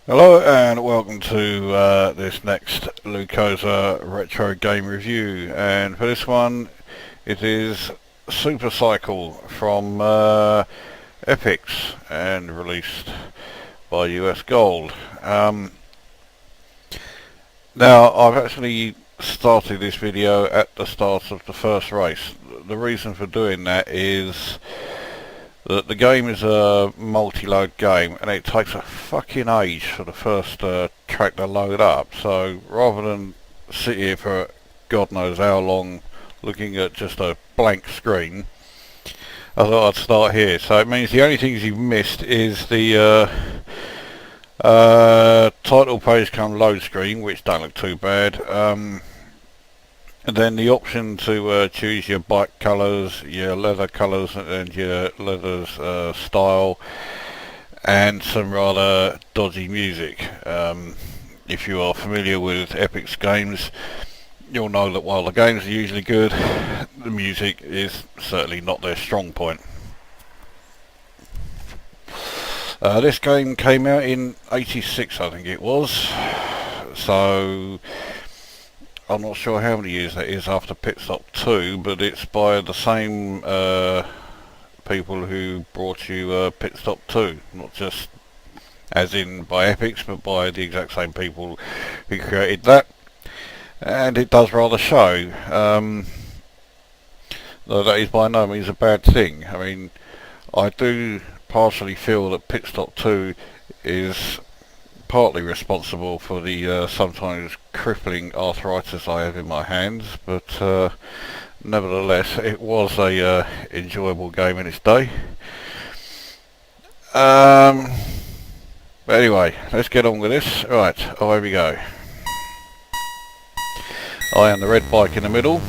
Hello and welcome to this next Lukozer retro game review, and for this one it is Super Cycle from Epix and released by US Gold. Now I've actually started this video at the start of the first race. The reason for doing that is the game is a multi-load game and it takes a fucking age for the first track to load up, so rather than sit here for God knows how long looking at just a blank screen, I thought I'd start here. So it means the only things you've missed is the title page come load screen, which don't look too bad, and then the option to choose your bike colours, your leather colours and your leather's style, and some rather dodgy music. If you are familiar with Epix games, you'll know that while the games are usually good, the music is certainly not their strong point. This game came out in '86, I think it was, so I'm not sure how many years that is after Pit Stop 2, but it's by the same people who brought you Pit Stop 2, not just as in by Epix, but by the exact same people who created that. And it does rather show, though that is by no means a bad thing. I mean, I do partially feel that Pit Stop 2 is partly responsible for the sometimes crippling arthritis I have in my hands, but nevertheless it was a enjoyable game in its day. But anyway, let's get on with this. Right, away we go. I am the red bike in the middle,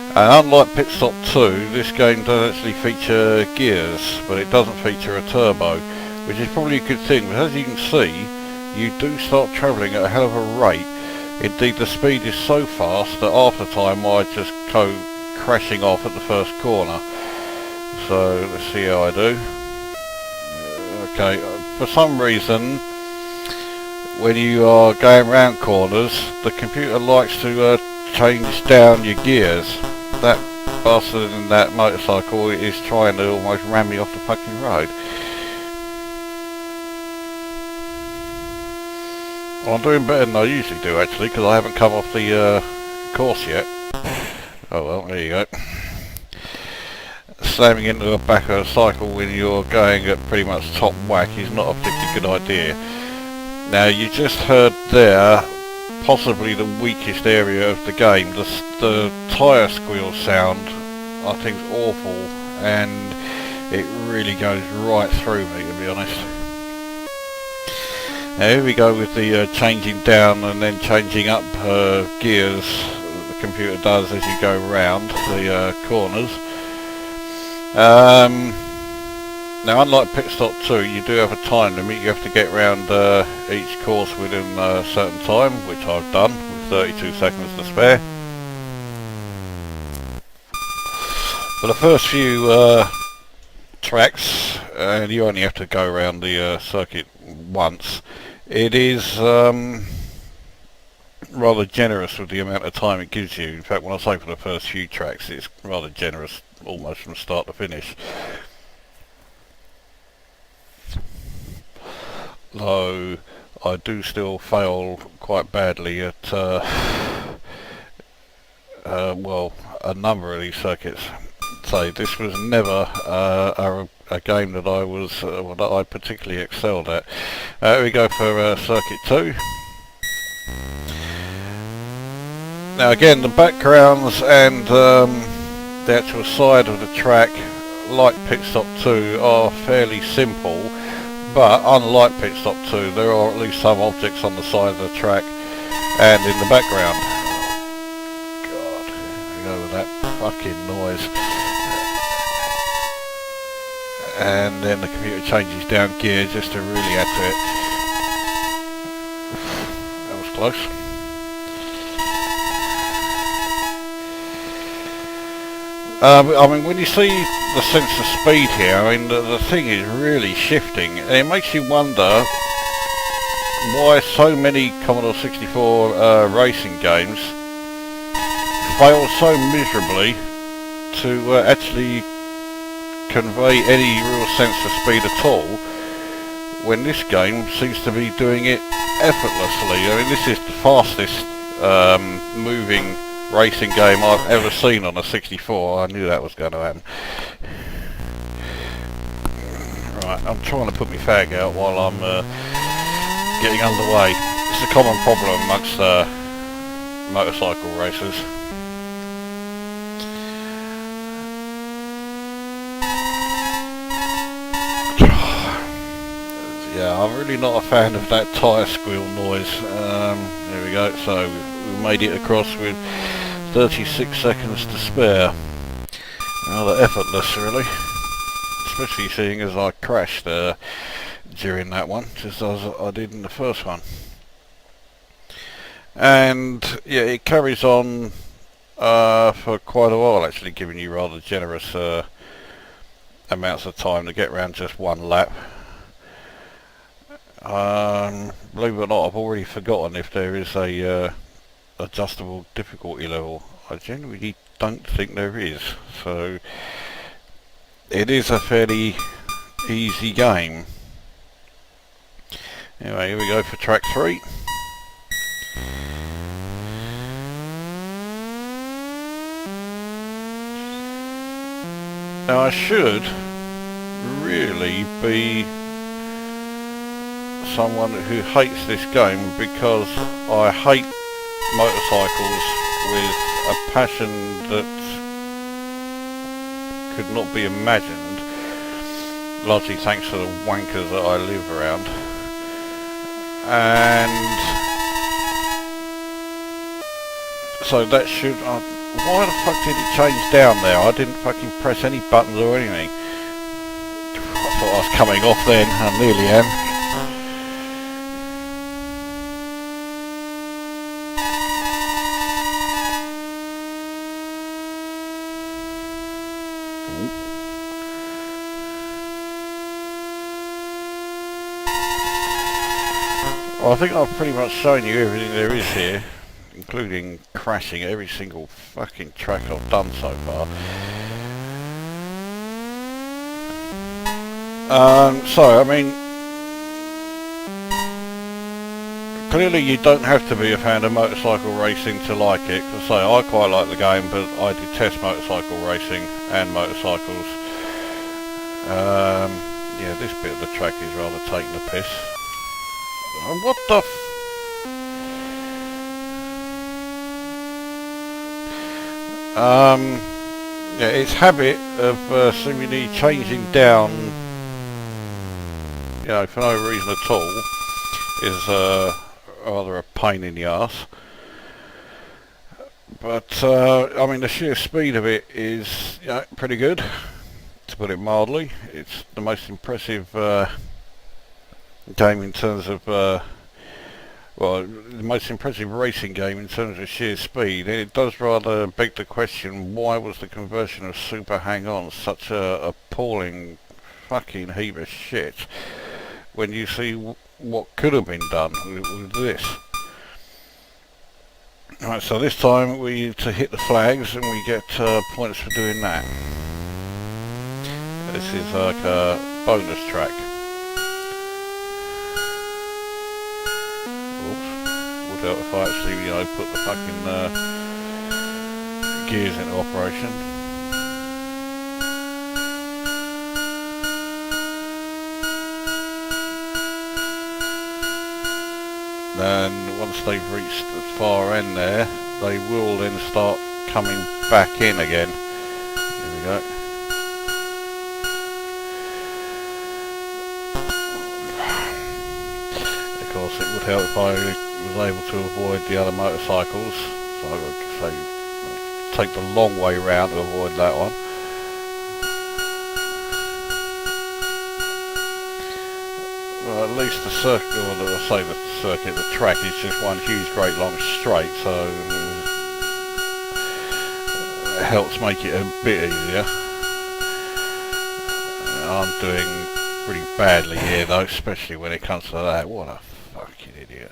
and unlike Pit Stop 2, this game does actually feature gears, but it doesn't feature a turbo, which is probably a good thing, but as you can see, you do start travelling at a hell of a rate. Indeed, the speed is so fast that half the time I just go crashing off at the first corner. So let's see how I do. Okay, for some reason, when you are going round corners, the computer likes to change down your gears. That bastard in that motorcycle is trying to almost ram me off the fucking road. I'm doing better than I usually do, actually, because I haven't come off the course yet. Oh well, there you go. Slamming into the back of a cycle when you're going at pretty much top whack is not a particularly good idea. Now, you just heard there possibly the weakest area of the game. The tyre squeal sound I think is awful, and it really goes right through me, to be honest. Now here we go with the changing down and then changing up gears that the computer does as you go round the corners. Now, unlike Pit Stop 2, you do have a time limit. You have to get round each course within a certain time, which I've done with 32 seconds to spare. For the first few tracks, and you only have to go around the circuit once, it is rather generous with the amount of time it gives you. In fact, when I say for the first few tracks, it's rather generous almost from start to finish. Though I do still fail quite badly at well, a number of these circuits. So this was never a game that I particularly excelled at. Here we go for circuit 2. Now again, the backgrounds and the actual side of the track, like Pit Stop 2, are fairly simple, but unlike Pit Stop 2, there are at least some objects on the side of the track and in the background. God, here we go with that fucking noise. And then the computer changes down gear just to really add to it. That was close. I mean, when you see the sense of speed here, I mean, the thing is really shifting, and it makes you wonder why so many Commodore 64 racing games fail so miserably to actually convey any real sense of speed at all, when this game seems to be doing it effortlessly. I mean, this is the fastest moving racing game I've ever seen on a 64. I knew that was going to happen. Right, I'm trying to put my fag out while I'm getting underway. It's a common problem amongst motorcycle racers. Yeah, I'm really not a fan of that tyre squeal noise. There we go, so we made it across with 36 seconds to spare. Rather effortless, really. Especially seeing as I crashed during that one, just as I did in the first one. And yeah, it carries on for quite a while, actually, giving you rather generous amounts of time to get around just one lap. Believe it or not, I've already forgotten if there is a adjustable difficulty level. I genuinely don't think there is, so it is a fairly easy game. Anyway, here we go for track 3. Now I should really be someone who hates this game, because I hate motorcycles with a passion that could not be imagined, largely thanks to the wankers that I live around. And so that should... why the fuck did it change down there? I didn't fucking press any buttons or anything. I thought I was coming off then. I nearly am. Well, I think I've pretty much shown you everything there is here, including crashing every single fucking track I've done so far. So, I mean, clearly you don't have to be a fan of motorcycle racing to like it. As I say, I quite like the game, but I detest motorcycle racing and motorcycles. Yeah, this bit of the track is rather taking the piss. What the yeah, its habit of seemingly changing down, you know, for no reason at all, is rather a pain in the arse. But I mean, the sheer speed of it is, you know, pretty good, to put it mildly. It's the most impressive game in terms of well, the most impressive racing game in terms of sheer speed. And it does rather beg the question, why was the conversion of Super Hang-On such a appalling fucking heap of shit, when you see what could have been done with this. Right, so this time we need to hit the flags and we get points for doing that. This is like a bonus track. If I actually, you know, put the fucking gears into operation. Then once they've reached the far end there, they will then start coming back in again. Here we go. Of course, it would help if I was able to avoid the other motorcycles, so I would say take the long way round to avoid that one. Well, at least the circuit, or I say the circuit, the track is just one huge great long straight, so helps make it a bit easier. I'm doing pretty badly here though, especially when it comes to that. What a fucking idiot.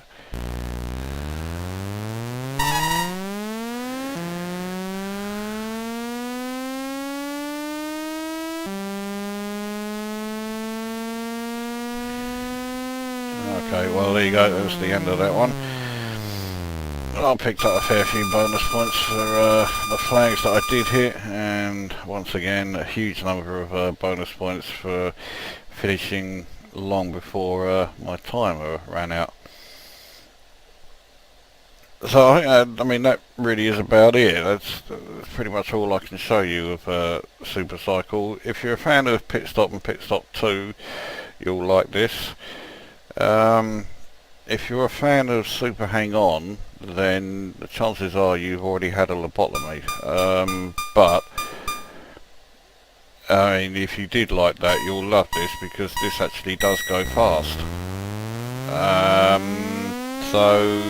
Okay, well there you go, that was the end of that one. I picked up a fair few bonus points for the flags that I did hit, and once again a huge number of bonus points for finishing long before my timer ran out. So I mean that really is about it. That's pretty much all I can show you of Super Cycle. If you're a fan of Pit Stop and Pit Stop 2, you'll like this. If you're a fan of Super Hang On, then the chances are you've already had a lobotomy. But I mean, if you did like that, you'll love this because this actually does go fast. So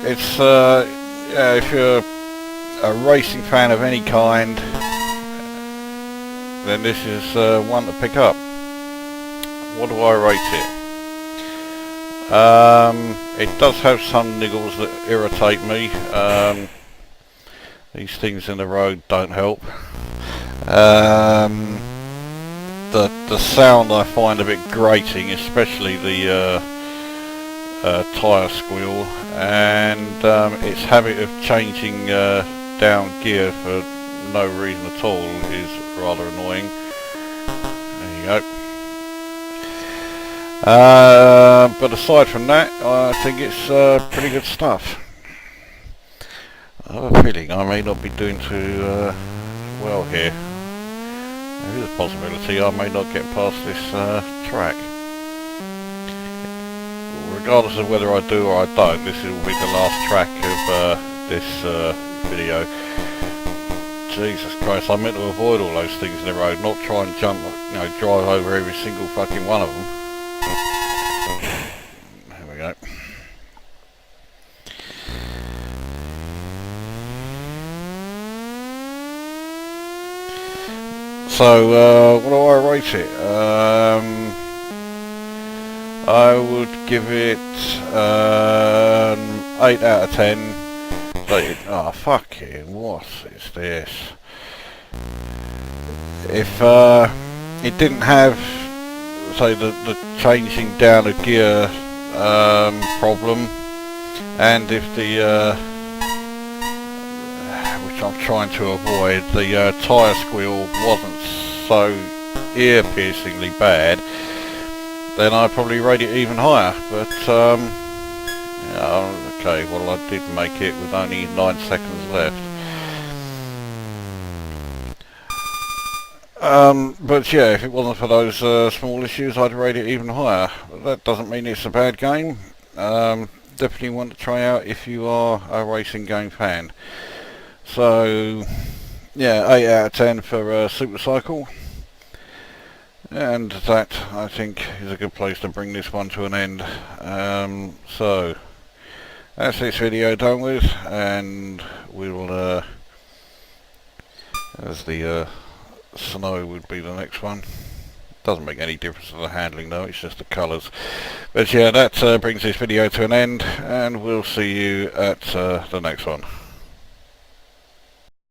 it's yeah, if you're a racing fan of any kind, then this is one to pick up. What do I rate it? It does have some niggles that irritate me. These things in the road don't help. The sound I find a bit grating, especially the tyre squeal, and its habit of changing down gear for no reason at all is rather annoying. There you go. But aside from that, I think it's pretty good stuff. I have a feeling I may not be doing too well here. There is a possibility I may not get past this track. Regardless of whether I do or I don't, this will be the last track of this video. Jesus Christ, I meant to avoid all those things in the road, not try and jump, you know, drive over every single fucking one of them. There we go. So, what do I rate it? I would give it 8 out of 10. Oh, fucking what is this? If it didn't have, say, the changing down a gear problem, and if the which I'm trying to avoid, the tyre squeal wasn't so ear-piercingly bad, then I'd probably rate it even higher. But yeah, okay, well I did make it with only 9 seconds left. But yeah, if it wasn't for those small issues, I'd rate it even higher. But that doesn't mean it's a bad game. Definitely want to try out if you are a racing game fan. So yeah, 8 out of 10 for Super Cycle. And that, I think, is a good place to bring this one to an end. So that's this video done with, and we'll as the snow would be the next one. Doesn't make any difference to the handling though, it's just the colours. But yeah, that brings this video to an end, and we'll see you at the next one.